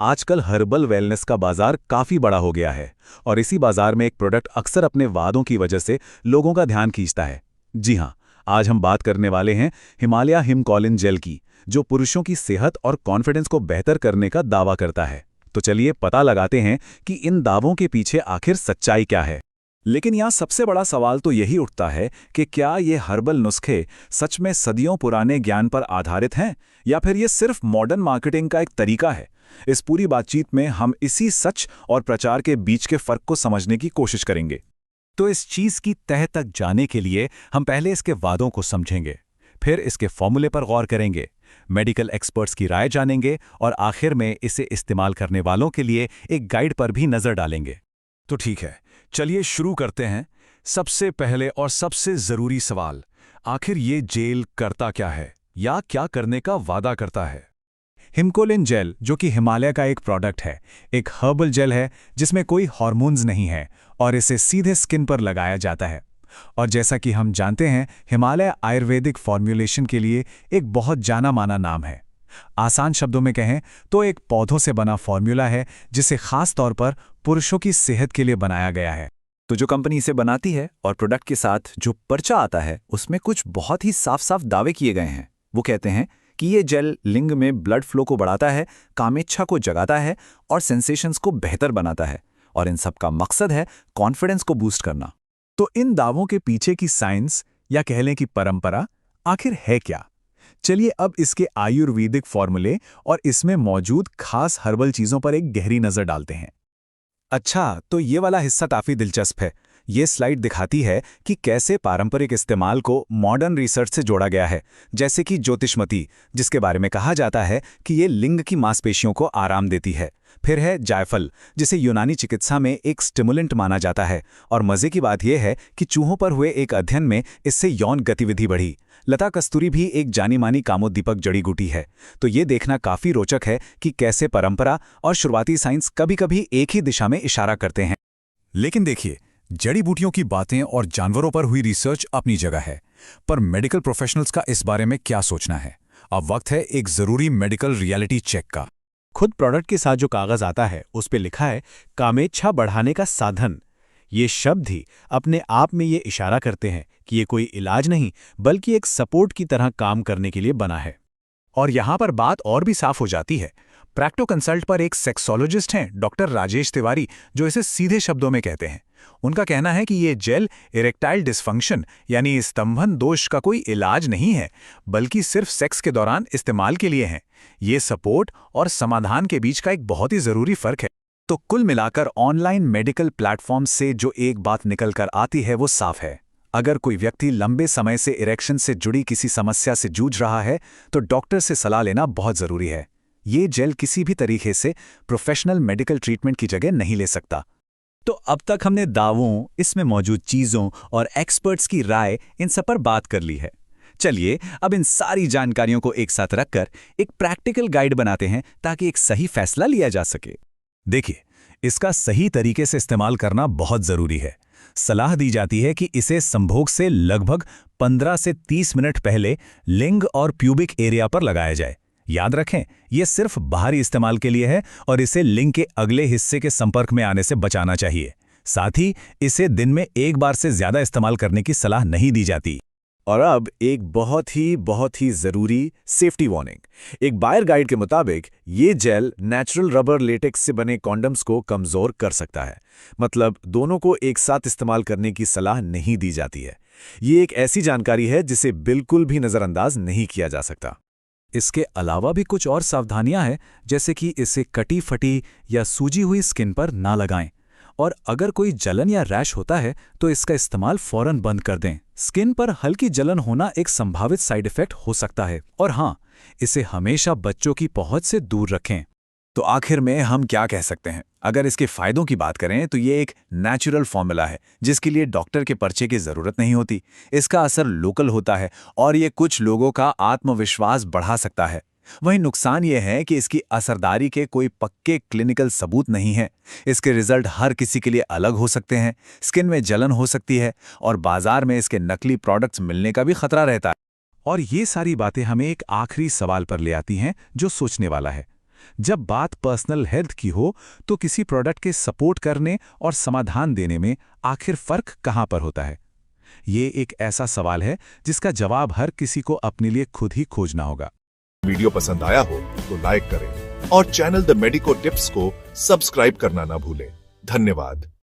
आजकल herbal wellness का बाजार काफी बड़ा हो गया है और इसी बाजार में एक प्रोडक्ट अक्सर अपने वादों की वजह से लोगों का ध्यान खींचता है। जी हाँ, आज हम बात करने वाले हैं हिमालय हिमकॉलिन जेल की, जो पुरुषों की सेहत और कॉन्फिडेंस को बेहतर करने का दावा करता है। तो चलिए पता लगाते हैं कि इन दावों के पीछे आखिर सच्चाई क्या है। लेकिन यहाँ सबसे बड़ा सवाल तो यही उठता है कि क्या ये हर्बल नुस्खे सच में सदियों पुराने ज्ञान पर आधारित हैं या फिर ये सिर्फ मॉडर्न मार्केटिंग का एक तरीका है। इस पूरी बातचीत में हम इसी सच और प्रचार के बीच के फर्क को समझने की कोशिश करेंगे। तो इस चीज की तह तक जाने के लिए हम पहले इसके वादों को समझेंगे, फिर इसके फॉर्मूले पर गौर करेंगे, मेडिकल एक्सपर्ट्स की राय जानेंगे और आखिर में इसे इस्तेमाल करने वालों के लिए एक गाइड पर भी नजर डालेंगे। तो ठीक है, चलिए शुरू करते हैं। सबसे पहले और सबसे जरूरी सवाल, आखिर ये जेल करता क्या है या क्या करने का वादा करता है। हिमकोलिन जेल, जो कि हिमालय का एक प्रोडक्ट है, एक हर्बल जेल है जिसमें कोई हार्मोन्स नहीं है और इसे सीधे स्किन पर लगाया जाता है। और जैसा कि हम जानते हैं, हिमालय आयुर्वेदिक फॉर्म्यूलेशन के लिए एक बहुत जाना माना नाम है। आसान शब्दों में कहें तो एक पौधों से बना फॉर्मूला है जिसे खास तौर पर पुरुषों की सेहत के लिए बनाया गया है। तो जो कंपनी इसे बनाती है और प्रोडक्ट के साथ जो पर्चा आता है उसमें कुछ बहुत ही साफ साफ दावे किए गए हैं। वो कहते हैं कि ये जेल लिंग में ब्लड फ्लो को बढ़ाता है, कामेच्छा को जगाता है और सेंसेशंस को बेहतर बनाता है, और इन सब का मकसद है कॉन्फिडेंस को बूस्ट करना। तो इन दावों के पीछे की साइंस या कह लें कि परंपरा आखिर है क्या। चलिए अब इसके आयुर्वेदिक फॉर्मूले और इसमें मौजूद खास हर्बल चीजों पर एक गहरी नजर डालते हैं। अच्छा, तो ये वाला हिस्सा काफी दिलचस्प है। ये स्लाइड दिखाती है कि कैसे पारंपरिक इस्तेमाल को मॉडर्न रिसर्च से जोड़ा गया है, जैसे कि ज्योतिषमती, जिसके बारे में कहा जाता है कि ये लिंग की मांसपेशियों को आराम देती है। फिर है जायफल, जिसे यूनानी चिकित्सा में एक स्टिमुलेंट माना जाता है, और मजे की बात यह है कि चूहों पर हुए एक अध्ययन में इससे यौन गतिविधि बढ़ी। लता कस्तूरी भी एक जानी मानी कामोद्दीपक जड़ी बूटी है। तो ये देखना काफी रोचक है कि कैसे परंपरा और शुरुआती साइंस कभी-कभी एक ही दिशा में इशारा करते हैं। लेकिन देखिए, जड़ी बूटियों की बातें और जानवरों पर हुई रिसर्च अपनी जगह है, पर मेडिकल प्रोफेशनल्स का इस बारे में क्या सोचना है। अब वक्त है एक जरूरी मेडिकल रियलिटी चेक का। खुद प्रोडक्ट के साथ जो कागज आता है उस पे लिखा है कामेच्छा बढ़ाने का साधन। ये शब्द ही अपने आप में ये इशारा करते हैं कि ये कोई इलाज नहीं बल्कि एक सपोर्ट की तरह काम करने के लिए बना है। और यहाँ पर बात और भी साफ हो जाती है। प्रैक्टो कंसल्ट पर एक सेक्सोलॉजिस्ट हैं डॉक्टर राजेश तिवारी, जो इसे सीधे शब्दों में कहते हैं। उनका कहना है कि ये जेल इरेक्टाइल डिस्फंक्शन यानी स्तंभन दोष का कोई इलाज नहीं है, बल्कि सिर्फ सेक्स के दौरान इस्तेमाल के लिए है। ये सपोर्ट और समाधान के बीच का एक बहुत ही जरूरी फर्क है। तो कुल मिलाकर ऑनलाइन मेडिकल प्लेटफॉर्म से जो एक बात निकल कर आती है वो साफ है। अगर कोई व्यक्ति लंबे समय से इरेक्शन से जुड़ी किसी समस्या से जूझ रहा है तो डॉक्टर से सलाह लेना बहुत जरूरी है। ये जेल किसी भी तरीके से प्रोफेशनल मेडिकल ट्रीटमेंट की जगह नहीं ले सकता। तो अब तक हमने दावों, इसमें मौजूद चीजों और एक्सपर्ट्स की राय, इन सब पर बात कर ली है। चलिए अब इन सारी जानकारियों को एक साथ रखकर एक प्रैक्टिकल गाइड बनाते हैं ताकि एक सही फैसला लिया जा सके। देखिए, इसका सही तरीके से इस्तेमाल करना बहुत जरूरी है। सलाह दी जाती है कि इसे संभोग से लगभग 15 से 30 मिनट पहले लिंग और प्यूबिक एरिया पर लगाया जाए। याद रखें, यह सिर्फ बाहरी इस्तेमाल के लिए है और इसे लिंग के अगले हिस्से के संपर्क में आने से बचाना चाहिए। साथ ही इसे दिन में एक बार से ज्यादा इस्तेमाल करने की सलाह नहीं दी जाती। और अब एक बहुत ही जरूरी सेफ्टी वार्निंग। एक बायर गाइड के मुताबिक ये जेल नेचुरल रबर लेटेक्स से बने कॉन्डम्स को कमजोर कर सकता है। मतलब दोनों को एक साथ इस्तेमाल करने की सलाह नहीं दी जाती है। ये एक ऐसी जानकारी है जिसे बिल्कुल भी नजरअंदाज नहीं किया जा सकता। इसके अलावा भी कुछ और सावधानियां हैं, जैसे कि इसे कटी फटी या सूजी हुई स्किन पर ना लगाएं, और अगर कोई जलन या रैश होता है तो इसका इस्तेमाल फौरन बंद कर दें। स्किन पर हल्की जलन होना एक संभावित साइड इफेक्ट हो सकता है। और हाँ, इसे हमेशा बच्चों की पहुंच से दूर रखें। तो आखिर में हम क्या कह सकते हैं? अगर इसके फायदों की बात करें तो ये एक नेचुरल फॉर्मूला है जिसके लिए डॉक्टर के पर्चे की जरूरत नहीं होती। इसका असर लोकल होता है और ये कुछ लोगों का आत्मविश्वास बढ़ा सकता है। वहीं नुकसान यह है कि इसकी असरदारी के कोई पक्के क्लिनिकल सबूत नहीं है। इसके रिजल्ट हर किसी के लिए अलग हो सकते हैं, स्किन में जलन हो सकती है और बाजार में इसके नकली प्रोडक्ट्स मिलने का भी खतरा रहता है। और ये सारी बातें हमें एक आखिरी सवाल पर ले आती हैं जो सोचने वाला है। जब बात पर्सनल हेल्थ की हो तो किसी प्रोडक्ट के सपोर्ट करने और समाधान देने में आखिर फर्क कहाँ पर होता है? ये एक ऐसा सवाल है जिसका जवाब हर किसी को अपने लिए खुद ही खोजना होगा। वीडियो पसंद आया हो तो लाइक करें और चैनल द मेडिको टिप्स को सब्सक्राइब करना ना भूलें। धन्यवाद।